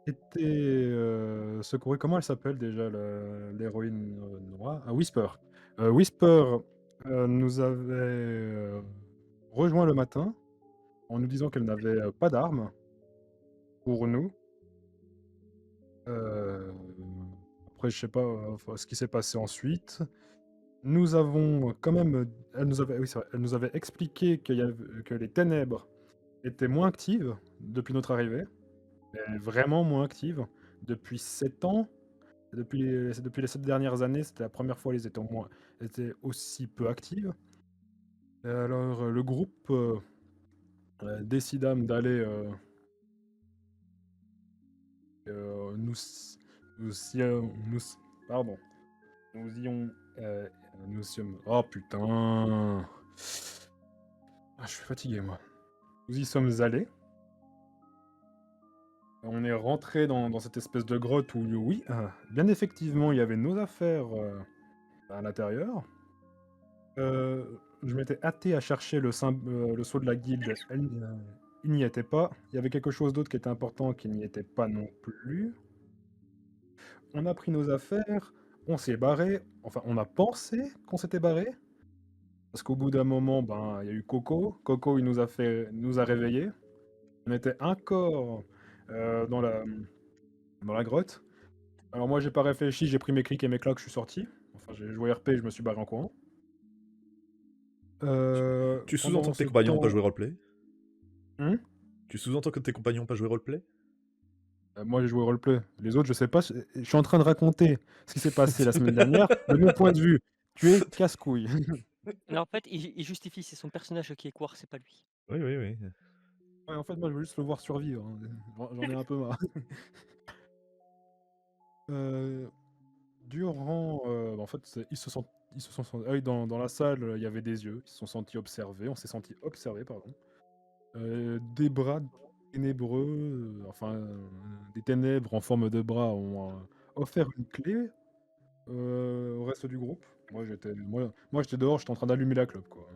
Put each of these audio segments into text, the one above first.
été secourue. Comment elle s'appelle déjà l'héroïne noire? Ah, Whisper. Whisper nous avait rejoint le matin en nous disant qu'elle n'avait pas d'armes pour nous. Euh, Après, je sais pas enfin, ce qui s'est passé ensuite. Nous avons quand même, elle nous avait, oui, c'est vrai, elle nous avait expliqué que les ténèbres étaient moins actives depuis notre arrivée, mais vraiment moins actives depuis 7 ans. Depuis les 7 dernières années, c'était la première fois qu'elles étaient aussi peu actives. Et alors, le groupe décidâmes d'aller nous, nous, pardon, nous y euh, nous sommes, oh putain, ah, je suis fatigué moi. Nous y sommes allés. On est rentré dans cette espèce de grotte où, oui, bien effectivement, il y avait nos affaires à l'intérieur. Je m'étais hâté à chercher le sceau de la guilde. Il n'y était pas. Il y avait quelque chose d'autre qui était important qui n'y était pas non plus. On a pris nos affaires, on s'est barré. Enfin, on a pensé qu'on s'était barré. Parce qu'au bout d'un moment, ben, il y a eu Coco. Coco, il nous a réveillés. On était encore dans la grotte. Alors moi, j'ai pas réfléchi, j'ai pris mes clics et mes claques, je suis sorti. Enfin, j'ai joué RP, je me suis barré en courant. Tu Pendant sous-entends que tes ce compagnons n'ont pas temps... joué roleplay? Hmm. Tu sous-entends que tes compagnons n'ont pas joué roleplay? Moi, j'ai joué au roleplay. Les autres, je sais pas. Je suis en train de raconter ce qui s'est passé la semaine dernière de mon point de vue. Tu es casse-couille. Mais en fait, il justifie, c'est son personnage qui est couard, c'est pas lui. Oui, oui, oui. Ouais, en fait, moi, je veux juste le voir survivre, hein. J'en ai un peu marre. Euh, En fait, ils se sont ah oui, dans la salle, il y avait des yeux. Ils se sont sentis observés. On s'est sentis observés, pardon. Des bras ténébreux, enfin, des ténèbres en forme de bras ont offert une clé au reste du groupe. Moi, j'étais dehors, j'étais en train d'allumer la clope, quoi.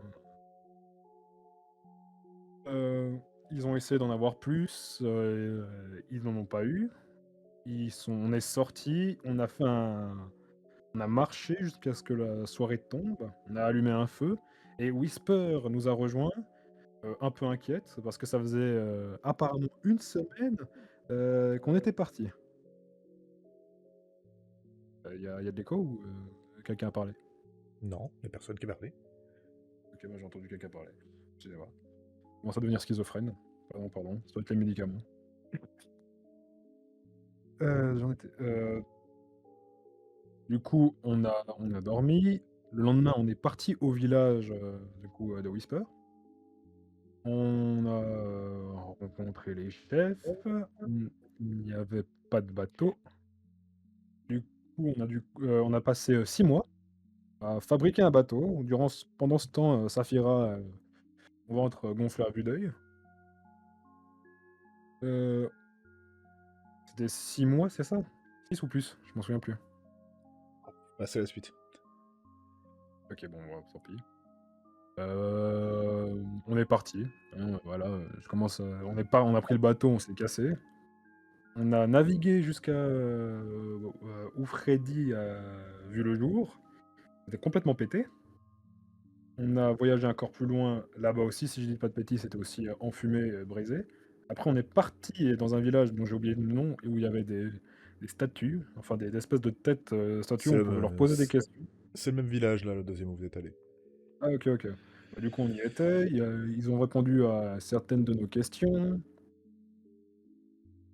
Ils ont essayé d'en avoir plus, ils n'en ont pas eu. On est sortis, on a marché jusqu'à ce que la soirée tombe. On a allumé un feu et Whisper nous a rejoints, un peu inquiète parce que ça faisait apparemment une semaine qu'on était partis. Y a de l'écho ou quelqu'un a parlé? Non, il n'y a personne qui est parlé. Ok, moi j'ai entendu quelqu'un parler. Je sais pas. Je commence à devenir schizophrène. Pardon, pardon, ça doit être les médicaments. Du coup, on a dormi. Le lendemain, on est parti au village du coup, de Whisper. On a rencontré les chefs. Il n'y avait pas de bateau. Du coup, on a passé 6 mois à fabriquer un bateau. Pendant ce temps, Saphira, son ventre gonflé à vue d'œil. Euh, C'était 6 mois, c'est ça? 6 ou plus? Je m'en souviens plus. Bah, c'est la suite. Ok, bon, tant pis. On est parti, hein, voilà, on a pris le bateau, on s'est cassé. On a navigué jusqu'à où Freddy a vu le jour. On était complètement pété. On a voyagé encore plus loin, là-bas aussi, si je dis pas de bêtises, c'était aussi enfumé, brisé. Après, on est parti dans un village dont j'ai oublié le nom et où il y avait des statues, enfin des espèces de têtes statues, C'est on le, pouvait leur me- poser des questions. c'est le même village, là, le deuxième où vous êtes allé. Ah, ok, ok. Bah, du coup, on y était. Ils ont répondu à certaines de nos questions.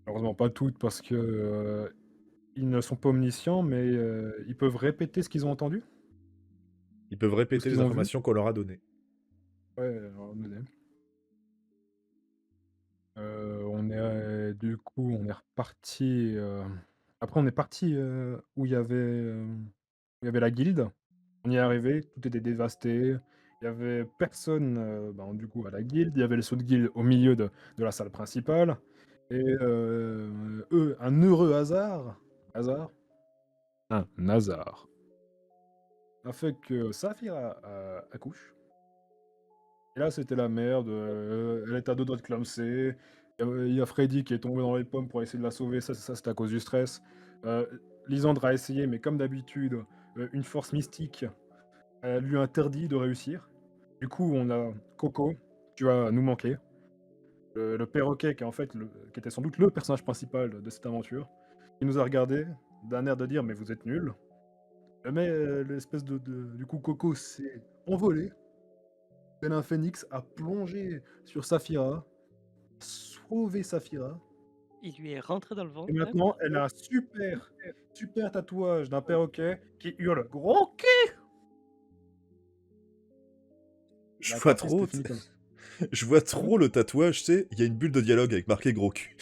Heureusement pas toutes parce que ils ne sont pas omniscients, mais ils peuvent répéter ce qu'ils ont entendu Ils peuvent ou ce répéter les qu'ils ont vu. informations qu'on leur a données. Ouais, alors, du coup, on est reparti. Après, on est parti où il y avait la guilde. On y est arrivé, tout était dévasté. Il y avait personne, ben, du coup, à la guilde. Il y avait les sauts de guilde au milieu de la salle principale. Et un heureux hasard, un hasard, a fait que Saphir accouche. Et là, c'était la merde. Elle est à deux doigts de clamser. Il y a Freddy qui est tombé dans les pommes pour essayer de la sauver, ça c'était à cause du stress. Lysandre a essayé, mais comme d'habitude, une force mystique, lui interdit de réussir. Du coup, on a Coco, tu vas nous manquer. Le perroquet qui est en fait qui était sans doute le personnage principal de cette aventure. Il nous a regardé d'un air de dire: «Mais vous êtes nuls». Mais l'espèce du coup Coco s'est envolé, tel un phénix, a plongé sur Saphira, sauvé Saphira Il lui est rentré dans le et ventre, maintenant elle a un super tatouage d'un perroquet qui hurle: «Gros cul!» Je La vois partie trop, s'était finie comme ça. je vois trop le tatouage, tu sais, il y a une bulle de dialogue avec marqué gros cul.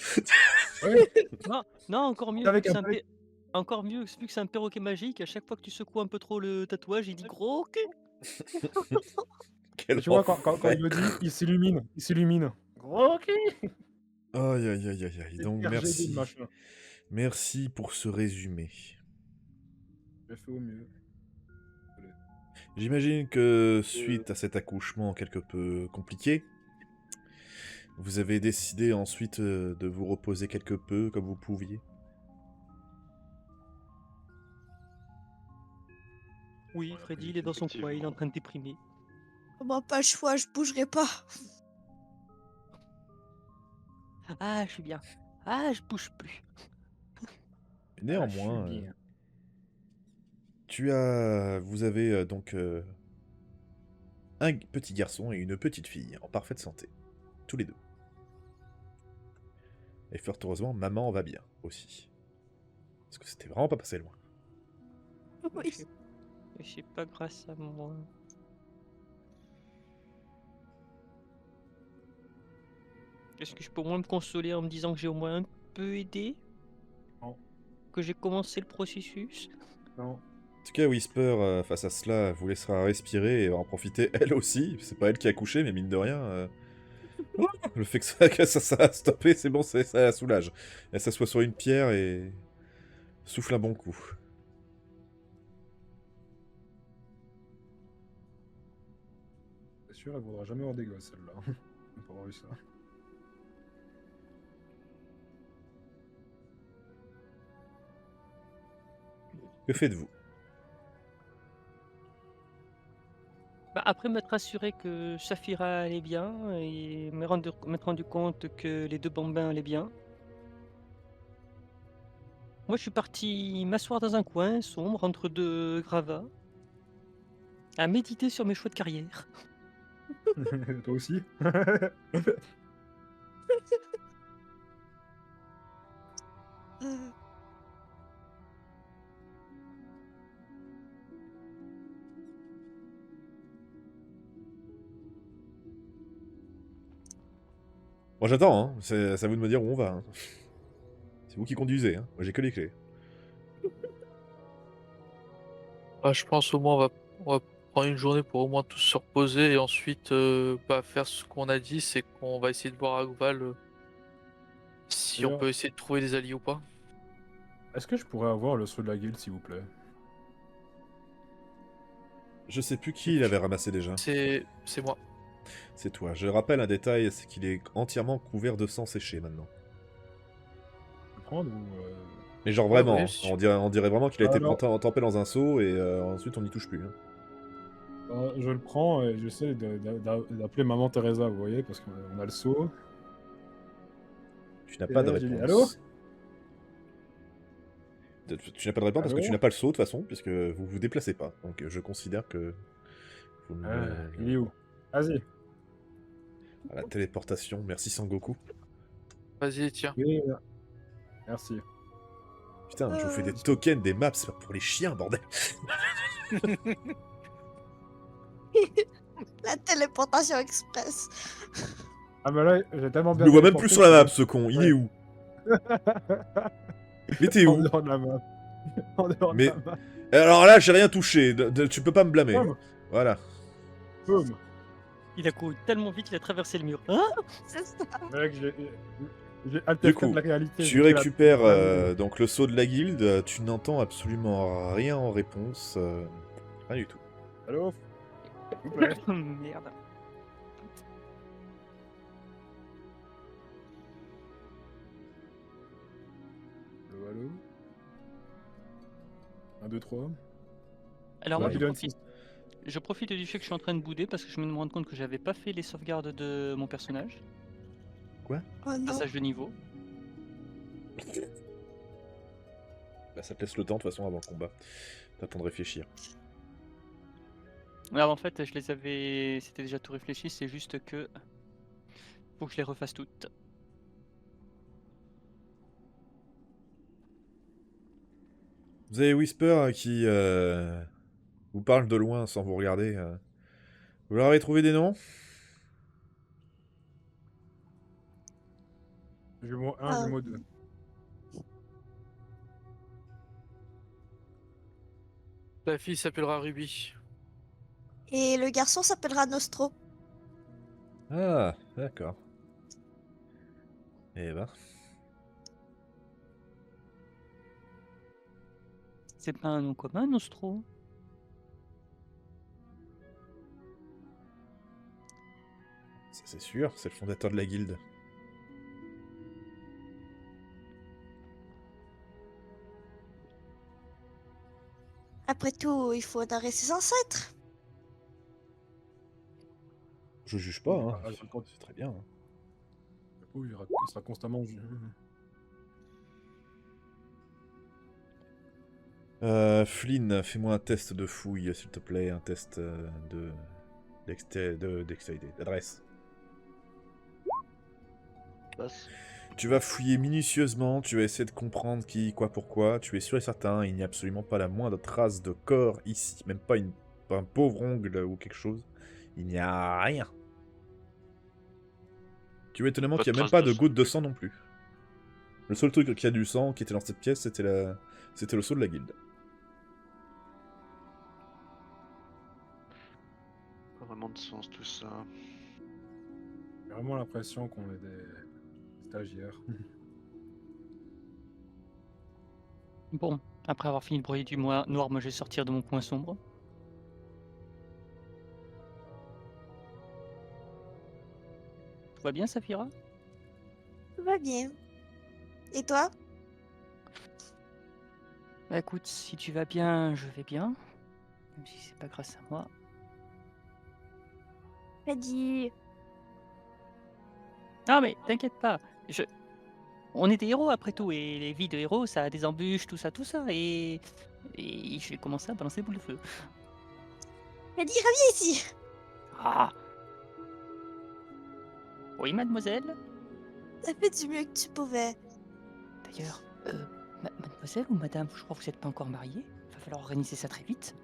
Ouais, Non, non, encore mieux, vu avec que un c'est un peu pé encore mieux, vu que c'est un perroquet magique, à chaque fois que tu secoues un peu trop le tatouage, il dit: «Gros cul!» Quel et tu vois quand il enfer. le dit, il s'illumine. «Gros cul!» Aïe, aïe, aïe, aïe, aïe. C'est Donc, RGB le merci. machin. Merci pour ce résumé. J'ai fait au mieux. Désolé. J'imagine que suite à cet accouchement quelque peu compliqué, vous avez décidé ensuite de vous reposer quelque peu comme vous pouviez. Oui, Freddy, il est dans son coin, il est en train de déprimer. Comment pas le choix, je bougerai pas. «Ah, je suis bien. Ah, je bouge plus. Ah, je suis Néanmoins, bien. vous avez donc un petit garçon et une petite fille en parfaite santé, tous les deux. Et fort heureusement, maman va bien aussi. Parce que c'était vraiment pas passé loin. Oui. C'est pas grâce à moi». Est-ce que je peux au moins me consoler en me disant que j'ai au moins un peu aidé? Non, Que j'ai commencé le processus? non. En tout cas, Whisper, face à cela, vous laissera respirer et va en profiter elle aussi. C'est pas elle qui a couché, mais mine de rien, le fait que ça a stoppé, c'est bon, ça la soulage. Elle s'assoit sur une pierre et souffle un bon coup. C'est sûr, elle voudra jamais avoir des gosses, celle-là. Pour avoir eu ça. Que faites-vous? Bah, après m'être assuré que Saphira allait bien et m'être rendu compte que les 2 bambins allaient bien, moi je suis parti m'asseoir dans un coin sombre entre 2 gravats, à méditer sur mes choix de carrière. Toi aussi? Euh, Moi j'attends, hein. C'est à vous de me dire où on va. Hein. C'est vous qui conduisez, hein. Moi j'ai que les clés. Bah, je pense au moins on va prendre une journée pour au moins tous se reposer et ensuite faire ce qu'on a dit, c'est qu'on va essayer de voir à Gval si on D'ailleurs, peut essayer de trouver des alliés ou pas. est-ce que je pourrais avoir le saut de la guilde, s'il vous plaît? Je sais plus qui il avait ramassé déjà. C'est moi. C'est toi. Je rappelle un détail, c'est qu'il est entièrement couvert de sang séché maintenant. Je peux prendre ou Mais genre Ouais, vraiment, ouais, hein. si On dirait vraiment qu'il a été Alors, trempé dans un seau et ensuite on n'y touche plus. Hein. je le prends et j'essaie d'appeler maman Teresa, vous voyez, parce qu'on a le seau. Tu n'as Et pas de là, j'ai dit: «Allô? réponse. Tu n'as pas de réponse parce que tu Allô?» n'as pas le saut de toute façon, puisque vous vous déplacez pas. Donc je considère que vous Ah, ne... il est où? Vas-y. La téléportation, merci Sangoku. vas-y, tiens. Oui, merci. Putain, je vous fais des euh, tokens, des maps, c'est pas pour les chiens, bordel. La téléportation express. Ah bah là, j'ai tellement Je bien le vois même plus téléporté sur la que map, ce con. Il ouais. est où? Mais t'es En où? dehors de la map. En dehors de Mais... la map. Alors là, j'ai rien touché. Tu peux pas me blâmer. Boum, Voilà. boum. Il a couru tellement vite, il a traversé le mur. Hein? C'est ça. Mec, j'ai Du altercat de coup, la réalité. tu J'ai pris la récupères vraiment. donc le sceau de la guilde. Tu n'entends absolument rien en réponse. Rien du tout. Allô? S'il vous plaît. Merde. allô. 1, 2, 3. Alors moi, Ouais. je profite du fait que je suis en train de bouder parce que je me rends compte que j'avais pas fait les sauvegardes de mon personnage. Quoi? Oh non. Passage de niveau. Bah, ça te laisse le temps de toute façon avant le combat. T'as le temps de réfléchir. Alors en fait, je les avais. C'était déjà tout réfléchi, c'est juste que. Faut que je les refasse toutes. Vous avez Whisper qui vous parle de loin sans vous regarder. Vous leur avez trouvé des noms? Jumeau 1, Ah. jumeau 2. La fille s'appellera Ruby. Et le garçon s'appellera Nostro. Ah, d'accord. Eh ben. C'est pas un nom commun, Nostro? Ça, c'est sûr, c'est le fondateur de la guilde. Après tout, il faut honorer ses ancêtres. Je juge pas, hein. Elle raconte- C'est très bien. Hein. Oui, il sera constamment. Flynn, fais-moi un test de fouille, s'il te plaît. Un test de dextérité, d'adresse. Passe. Tu vas fouiller minutieusement, tu vas essayer de comprendre qui, quoi, pourquoi. Tu es sûr et certain, il n'y a absolument pas la moindre trace de corps ici. Même pas un pauvre ongle ou quelque chose. Il n'y a rien. Tu es étonnamment Pas qu'il de n'y a même trace pas de de sang. goutte de sang non plus. Le seul truc qui a du sang, qui était dans cette pièce, c'était le sceau de la guilde. Pas vraiment de sens tout ça. J'ai vraiment l'impression qu'on est des stagiaires. Bon, après avoir fini de broyer du noir, moi je vais sortir de mon coin sombre. Tout va bien, Saphira? Tout va bien. Et toi? Bah écoute, si tu vas bien, je vais bien. Même si c'est pas grâce à moi. Freddy. Non mais t'inquiète pas, on est des héros après tout, et les vies de héros, ça a des embûches, tout ça, et je vais commencer à balancer boule de feu. Freddy, reviens ici. Ah! Oui, mademoiselle? T'as fait du mieux que tu pouvais. D'ailleurs, mademoiselle ou madame, je crois que vous n'êtes pas encore mariée. Va falloir organiser ça très vite.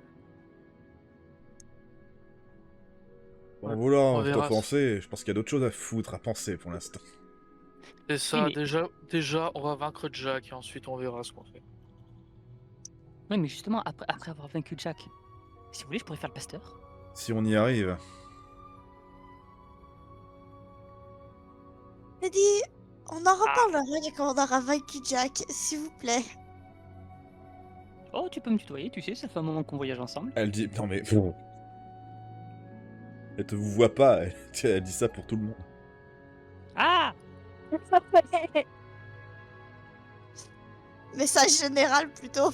Sans Ouais. vouloir On verra. t'offenser, je pense qu'il y a d'autres choses à foutre, à penser pour l'instant. C'est ça, mais- déjà, on va vaincre Jack et ensuite on verra ce qu'on fait. Oui, mais justement, après avoir vaincu Jack, si vous voulez, je pourrais faire le pasteur. Si on y arrive. Freddy, on en reparlera quand on aura vaincu Jack, s'il vous plaît. Oh, tu peux me tutoyer, tu sais, ça fait un moment qu'on voyage ensemble. Elle dit... Non mais... Elle te vous voit pas, elle dit ça pour tout le monde. Ah! Message général plutôt.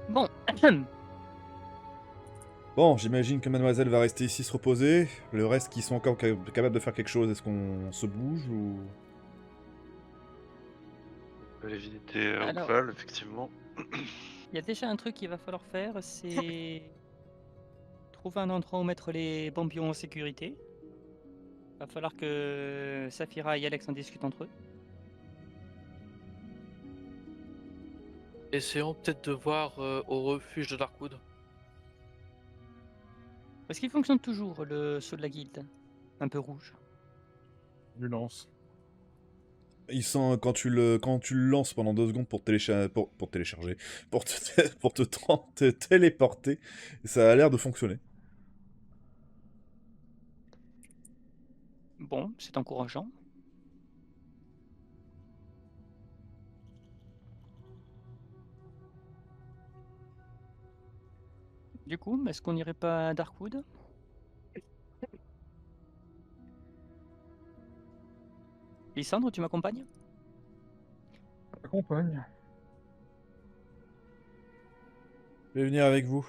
Bon, Bon, j'imagine que mademoiselle va rester ici se reposer. Le reste qui sont encore capables de faire quelque chose, est-ce qu'on se bouge ou... On peut aller visiter Alors- Oakville, effectivement. il y a déjà un truc qu'il va falloir faire, c'est trouver un endroit où mettre les bambions en sécurité. Va falloir que Saphira et Alex en discutent entre eux. Essayons peut-être de voir au refuge de Darkwood. Parce qu'il fonctionne toujours, le saut de la guilde. Un peu rouge. Du lance. Il sent quand tu le lances pendant 2 secondes pour télécharger, pour télécharger, pour te téléporter, ça a l'air de fonctionner. Bon, c'est encourageant. Du coup, est-ce qu'on n'irait pas à Darkwood? Lysandre, tu m'accompagnes? Accompagne. Je vais venir avec vous.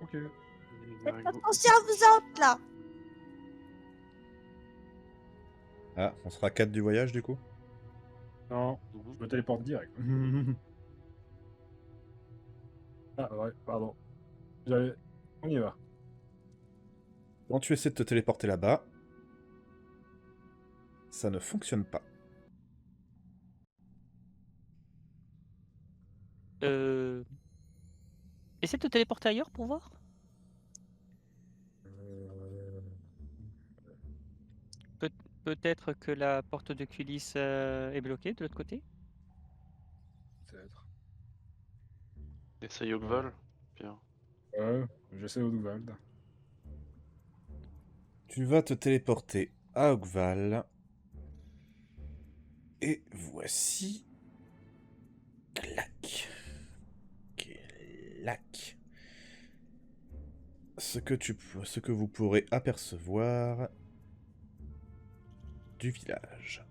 Ok. Faites attention à vous autres, là. Ah, on sera 4 du voyage du coup. Non, Mhm. je me téléporte direct. Ah ouais, pardon. On y va. Quand tu essaies de te téléporter là-bas, ça ne fonctionne pas. Essaie de te téléporter ailleurs pour voir. Peut- Peut-être que la porte de culisse est bloquée de l'autre côté. Peut-être. Essaye Ogval. Bien. J'essaie Oudvald. Tu vas te téléporter à Ogval. Et voici... Clac. Clac. Ce que vous pourrez apercevoir du village.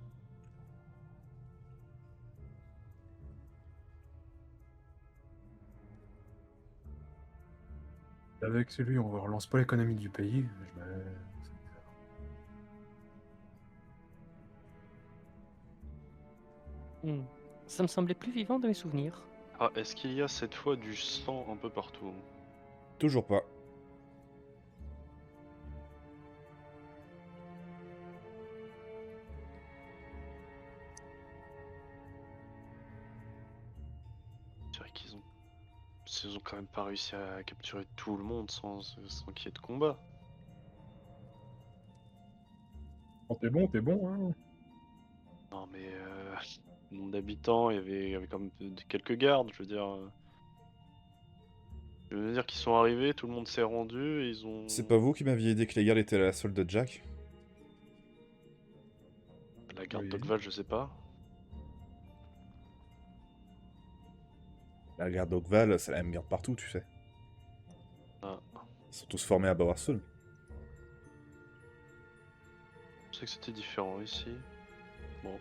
Avec celui, on relance pas l'économie du pays. Ça me semblait plus vivant de mes souvenirs. Ah, est-ce qu'il y a cette fois du sang un peu partout? Toujours pas. C'est vrai qu'ils ont quand même pas réussi à capturer tout le monde sans qu'il y ait de combat. Quand t'es bon, hein. Non mais nombre d'habitants, il y avait quand même quelques gardes, je veux dire. Je veux dire qu'ils sont arrivés, tout le monde s'est rendu, et ils ont. C'est pas vous qui m'aviez dit que les gardes étaient à la solde de Jack? La garde Oui. d'Ogval, je sais pas. La garde d'Ogval, c'est la même garde partout, tu sais. Ah, Ils sont tous formés à Bowerstone. je sais que c'était différent ici. Bon.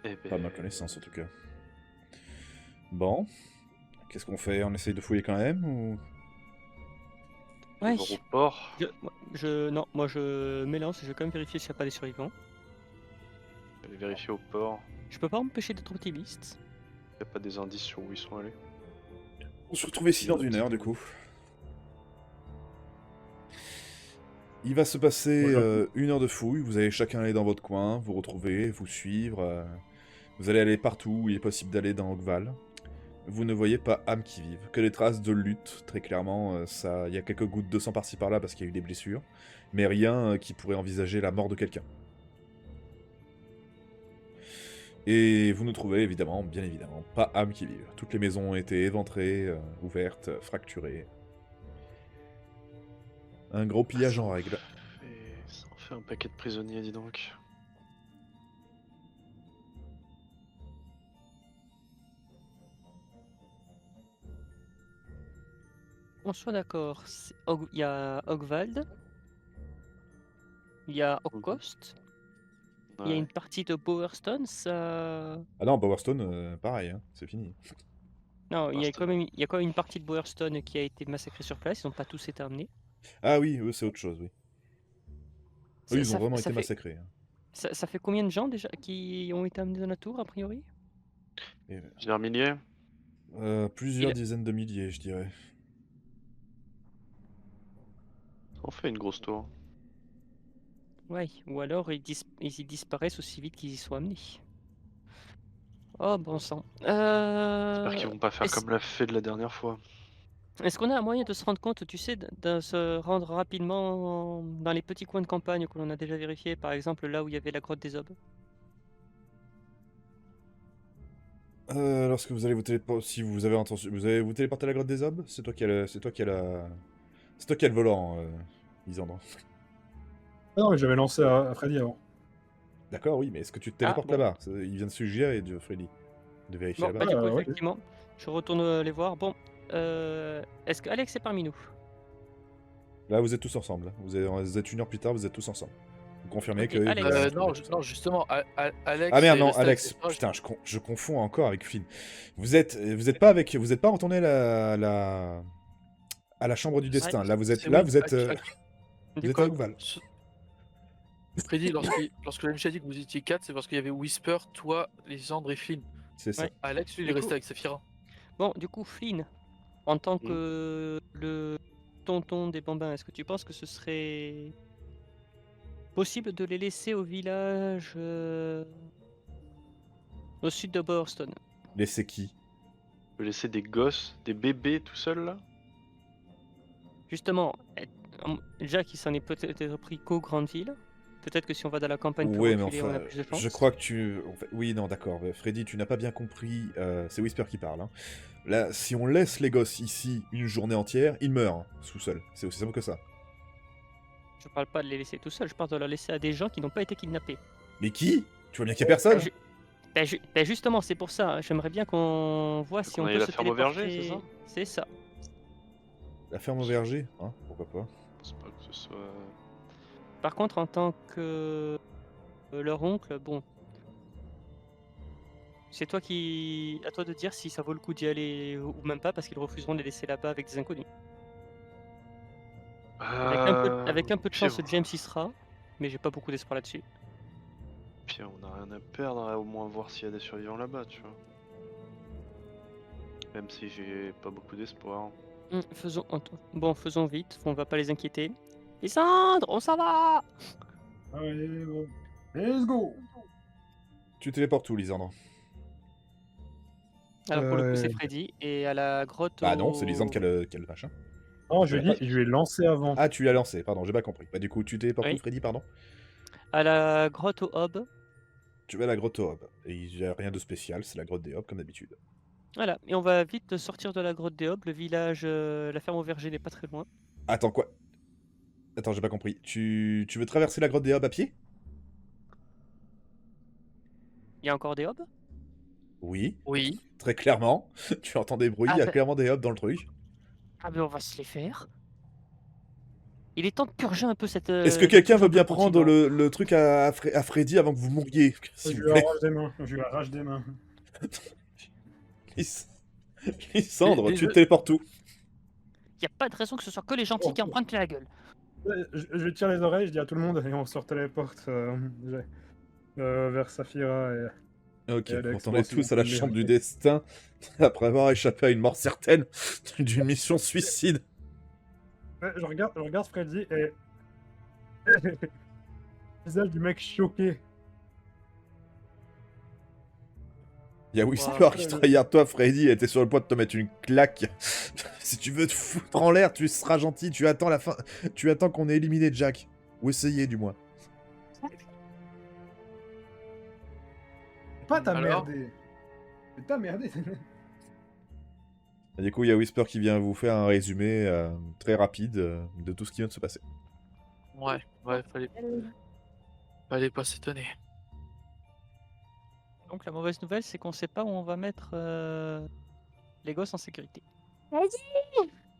Eh ben. Pas à ma connaissance en tout cas. Bon. Qu'est-ce qu'on fait? On essaye de fouiller quand même ou... Ouais. Voir au port. Non, moi je m'élance, je vais quand même vérifier s'il n'y a pas des survivants. Aller vérifier au port. Je peux pas m'empêcher d'être optimiste. Il n'y a pas des indices sur où ils sont allés. On se retrouve ici dans 1 heure du coup. Il va se passer 1 heure de fouille, vous allez chacun aller dans votre coin, vous retrouver, vous suivre. Vous allez aller partout où il est possible d'aller dans Ogval. Vous ne voyez pas âme qui vive, que des traces de lutte, très clairement. Il y a quelques gouttes de sang par-ci par-là parce qu'il y a eu des blessures, mais rien qui pourrait envisager la mort de quelqu'un. Et vous ne trouvez évidemment, bien évidemment, pas âme qui vive. Toutes les maisons ont été éventrées, ouvertes, fracturées. Un gros pillage en règle. Ça en fait un paquet de prisonniers, dis donc. On soit d'accord, il y a Ogvald, il y a Ogkost, il y a Ouais. une partie de Bowerstone, ça... Ah non, Bowerstone, pareil, hein, c'est fini. Non, il y a Bowerstone. quand même une partie de Bowerstone qui a été massacrée sur place, ils n'ont pas tous été amenés. Ah oui, eux c'est autre chose, oui. Eux ils ont vraiment été fait, massacrés. Hein. ça fait combien de gens déjà qui ont été amenés dans la tour, a priori? Et, Plusieurs milliers. plusieurs Il- dizaines de milliers, je dirais. On fait une grosse tour. Ouais, ou alors ils y disparaissent aussi vite qu'ils y soient amenés. Oh bon sang. J'espère qu'ils vont pas faire est-ce- comme l'a fait de la dernière fois. Est-ce qu'on a un moyen de se rendre compte, tu sais, de se rendre rapidement dans les petits coins de campagne que l'on a déjà vérifiés, par exemple là où il y avait la grotte des Aubes? Lorsque vous allez vous téléporter, si vous avez intention, vous allez vous téléporter à la grotte des Aubes, c'est toi qui as le, c'est toi qui as la, c'est toi qui as le volant, Lisandre. Ah non, mais j'avais lancé à Freddy avant. D'accord, oui, mais est-ce que tu te téléportes bon. là-bas? Il vient de suggérer de Freddy de vérifier Bon, là-bas. bah du coup, ouais. effectivement, je retourne les voir. Bon, Est-ce que Alex est parmi nous? Là, vous êtes tous ensemble. Vous êtes 1 heure plus tard, vous êtes tous ensemble. Vous confirmez Ok, que... Alex. Non, justement, Alex. Ah merde, est non, resté avec Alex. ses proches. Putain, je confonds encore avec Flynn. Vous êtes pas retourné à la chambre du destin. Là, vous êtes C'est là, oui, vous êtes Du à coup, Ouval. Freddy, lorsque la a dit que vous étiez 4, c'est parce qu'il y avait Whisper, toi, Lysandre et Flynn. C'est ça. Ouais. Alex, lui, il est Du resté coup- avec Saphira. bon, du coup, Flynn, en tant que le tonton des bambins, est-ce que tu penses que ce serait possible de les laisser au village au sud de Boston? Laissez qui? On peut laisser des gosses, des bébés tout seuls là? Justement, Jack, il s'en est peut-être pris qu'aux grandes villes. Peut-être que si on va dans la campagne plus Ouais, mais reculée, on a enfin, plus de chance. je crois que tu... Oui, non, d'accord. Freddy, tu n'as pas bien compris. C'est Whisper qui parle. Hein. Là, si on laisse les gosses ici une journée entière, ils meurent, hein, tout seuls. C'est aussi simple que ça. Je parle pas de les laisser tout seuls, je parle de les laisser à des gens qui n'ont pas été kidnappés. Mais qui? Tu vois bien qu'il n'y a personne? Justement, c'est pour ça. J'aimerais bien qu'on voit si qu'on on aille peut la se ferme au verger, téléporter. C'est ça. La ferme au verger? Hein, pourquoi pas? Je pense pas que ce soit. Par contre, en tant que leur oncle, bon, c'est toi à toi de dire si ça vaut le coup d'y aller ou même pas, parce qu'ils refuseront de les laisser là-bas avec des inconnus. Avec un peu de pire, chance, James y sera, mais j'ai pas beaucoup d'espoir là-dessus. Pire, on a rien à perdre, au moins voir s'il y a des survivants là-bas, tu vois. Même si j'ai pas beaucoup d'espoir. Faisons vite, on va pas les inquiéter. Lysandre, on s'en va! Allez, bon. Let's go! Tu téléportes où, Lisandre? Alors pour le coup, c'est Euh, Freddy, et à la grotte. Bah non, c'est Lisandre qui a le machin. Non, je Je lui ai dit, je lui ai lancé avant. Ah, tu l'as lancé, pardon, j'ai pas compris. Bah du coup, tu téléportes Oui. où, Freddy, pardon? À la grotte au Hob. Tu vas à la grotte aux Hobs. Et il n'y a rien de spécial, c'est la grotte des Hobs comme d'habitude. Voilà, et on va vite sortir de la grotte des Hobs. Le village, la ferme au verger n'est pas très loin. Attends, quoi? Attends, j'ai pas compris. Tu veux traverser la grotte des Hobs à pied? Il y a encore des Hobs? Oui, Oui. très clairement. Tu entends des bruits, il y a bah- clairement des Hobs dans le truc. Ah ben on va se les faire. Il est temps de purger un peu cette. Est-ce que quelqu'un purger un veut peu bien le prendre continent. le truc à Freddy avant que vous mouriez? Je S'il vous lui plaît. arrache des mains. Je lui arrache des mains. Lysandre, Et tu je- te téléportes où? Y a pas de raison que ce soit que les gentils qui en prennent plein la gueule. Je lui tire les oreilles, je dis à tout le monde et on se téléporte vers Saphira et... Ok, Et Alex, vous voir retournez si tous on à la peut les chambre du arrêter. destin après avoir échappé à une mort certaine d'une mission suicide. Ouais, je regarde Freddy et... Le visage du mec choqué. Il y a Whisper qui se regarde toi, Freddy, était sur le point de te mettre une claque. Si tu veux te foutre en l'air, tu seras gentil, tu attends la fin. Tu attends qu'on ait éliminé Jack. Ou essayé du moins. Pas ta Alors merdé. C'est ta merdé. Et du coup, il y a Whisper qui vient vous faire un résumé très rapide de tout ce qui vient de se passer. Ouais, fallait pas s'étonner. Donc la mauvaise nouvelle, c'est qu'on sait pas où on va mettre les gosses en sécurité.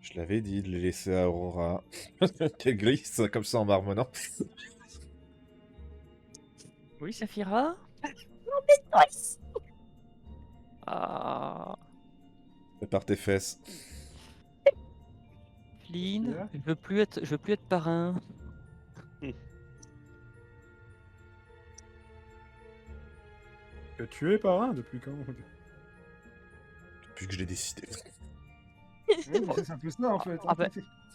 Je l'avais dit de les laisser à Aurora. Qu'elle glisse comme ça en marmonnant. Oui, Saphira? Ah, Prépare tes fesses. Flynn, Yeah. je veux plus être parrain. Que tu es parrain depuis quand? Depuis que je l'ai décidé. C'est un peu ça en fait. Ah bah.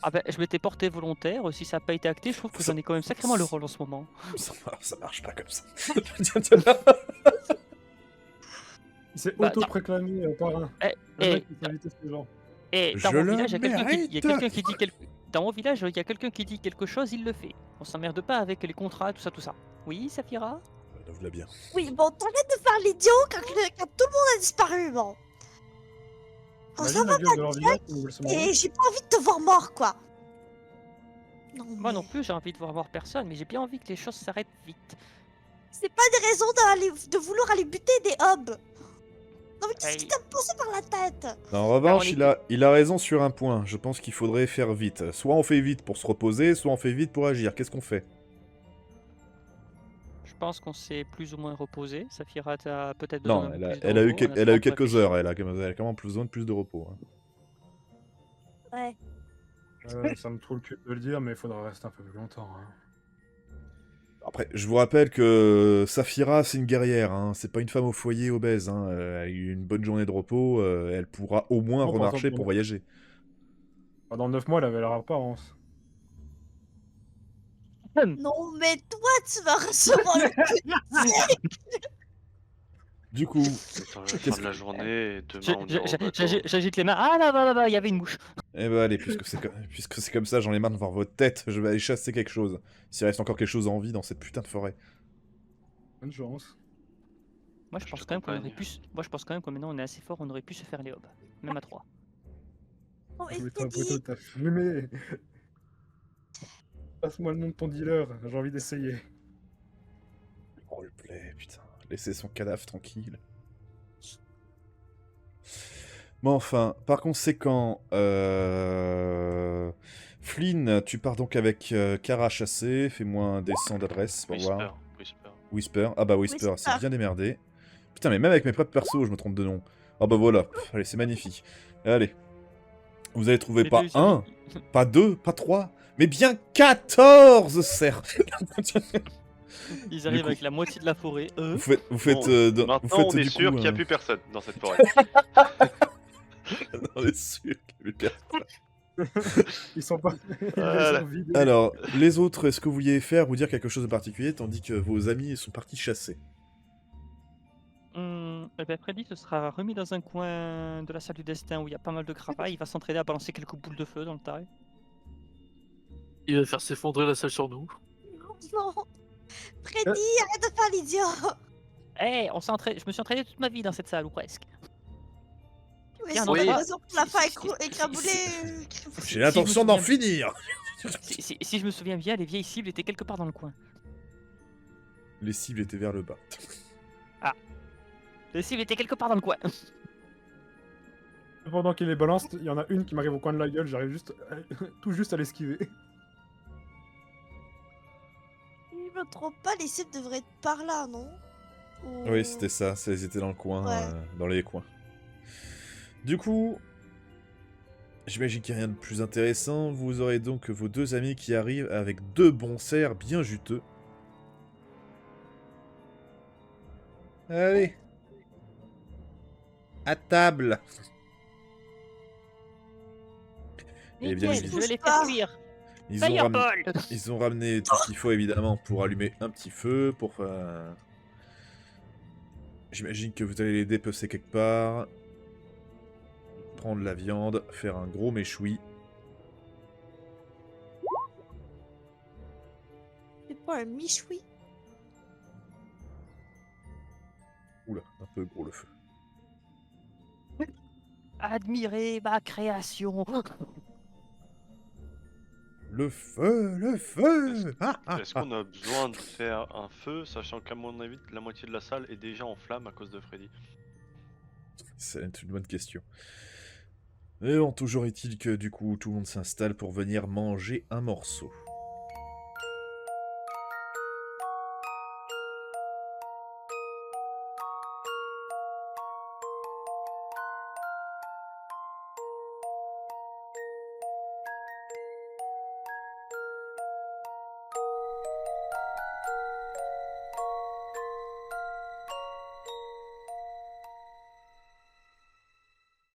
Ah ben, je m'étais porté volontaire, si ça n'a pas été acté, je trouve que j'en ai quand même sacrément le rôle en ce moment. Ça marche pas comme ça. C'est Bah, auto-proclamé parrain. Eh, Le eh, mec qui s'invite ces gens. Et dans Je mon le village, il y a mérite. quelqu'un qui dit Dans mon village, il y a quelqu'un qui dit quelque chose, il le fait. On s'emmerde pas avec les contrats, tout ça. Oui, Saphira? Lève-la bien. Oui, bon, t'arrêtes de faire l'idiot quand tout le monde a disparu, bon. On s'en Imagine va la gueule de leur village où ils se mourir. et j'ai pas envie de te voir mort, quoi. Non, Moi mais non plus, j'ai envie de voir mort personne, mais j'ai bien envie que les choses s'arrêtent vite. c'est pas des raisons de vouloir aller buter des hobs. Non mais qu'est-ce qui Aïe. t'a poussé par la tête? En revanche, on il a raison sur un point. Je pense qu'il faudrait faire vite. Soit on fait vite pour se reposer, soit on fait vite pour agir. Qu'est-ce qu'on fait? Je pense qu'on s'est plus ou moins reposé. Saphira a peut-être besoin Non, d'un peu elle a, plus de elle a eu, repos. elle a eu On quelques réfléchit. heures. Elle a quand même besoin de plus de repos, hein. Ouais. Ça me trouve le cul de le dire, mais il faudra rester un peu plus longtemps. Hein. Après, je vous rappelle que Saphira, c'est une guerrière, hein. C'est pas une femme au foyer obèse, hein. Elle a eu une bonne journée de repos, elle pourra au moins Bon, par remarcher exemple, pour voyager. Pendant 9 mois, elle avait leur apparence. Non mais toi tu vas recevoir le cul de Du coup, C'est dans la fin de la journée et demain on Je- ira au bateau. J'agite les mains. Ah là, il y avait une mouche. eh ben allez, puisque c'est comme ça, j'en ai marre de voir votre tête, je vais aller chasser quelque chose. S'il reste encore quelque chose en vie dans cette putain de forêt. Bonne chance. Moi, je Je pense te quand même qu'on aurait compagne. pu. Moi, je pense quand même que maintenant on est assez fort, on aurait pu se faire les hobs. Même à 3. Oh mais Je vais être un Freddy, poteau, t'as fumé. Passe-moi le nom de ton dealer, j'ai envie d'essayer. Roleplay, putain. Laissez son cadavre tranquille. Mais enfin, par conséquent, Flynn, tu pars donc avec Kara chasser. Fais-moi un dessin d'adresse pour voir. Whisper. Ah bah Whisper, Whisper. c'est bien démerdé. Putain, mais même avec mes propres persos, je me trompe de nom. Ah bah voilà. Pff, allez, c'est magnifique. Allez. Vous allez trouver Les pas deux, ils un, arrivent- pas deux, pas trois, mais bien 14 cerfs. Ils arrivent coup- avec la moitié de la forêt, eux. Vous faites, Bon, vous maintenant faites on est du sûr coup, qu'il n'y a plus personne dans cette forêt. On est sûr qu'il y avait personne. Ils sont pas. Ils les Voilà. ont vidés. Alors, les autres, est-ce que vous vouliez faire ou dire quelque chose de particulier tandis que vos amis sont partis chasser? Eh ben, Freddy se sera remis dans un coin de la salle du destin où il y a pas mal de gravats. Il va s'entraîner à balancer quelques boules de feu dans le tas. Il va faire s'effondrer la salle sur nous. non. Freddy, arrête de faire l'idiot. Eh, je me suis entraîné toute ma vie dans cette salle, ou presque. Mais Tiens, c'est non, pas oui. une raison pour la faire Si- si- écrabouler. J'ai l'intention d'en souviens- finir. Si je me souviens bien, les vieilles cibles étaient quelque part dans le coin. Les cibles étaient vers le bas. Les cibles étaient quelque part dans le coin. Pendant qu'il les balance, il y en a une qui m'arrive au coin de la gueule, j'arrive juste tout juste à l'esquiver. Je me trompe pas, les cibles devraient être par là, non? Ou- Oui, c'était ça, ils étaient dans le coin, Ouais. dans les coins. Du coup, j'imagine qu'il n'y a rien de plus intéressant. Vous aurez donc vos deux amis qui arrivent avec deux bons cerfs bien juteux. Allez. À table. Et bien Nickel, je évidemment, vais les Bouge pas. faire cuire. ils ont, Fireball. ils ont ramené tout ce qu'il faut évidemment pour allumer un petit feu, pour... J'imagine que vous allez les dépecer quelque part. Prendre la viande, faire un gros méchoui. C'est pas un michoui? Oula, un peu gros le feu. Admirez ma création. Le feu, le feu. Ah, ah, Est-ce qu'on a besoin de faire un feu, sachant qu'à mon avis, la moitié de la salle est déjà en flamme à cause de Freddy? C'est une bonne question. Mais bon, toujours est-il que du coup, tout le monde s'installe pour venir manger un morceau.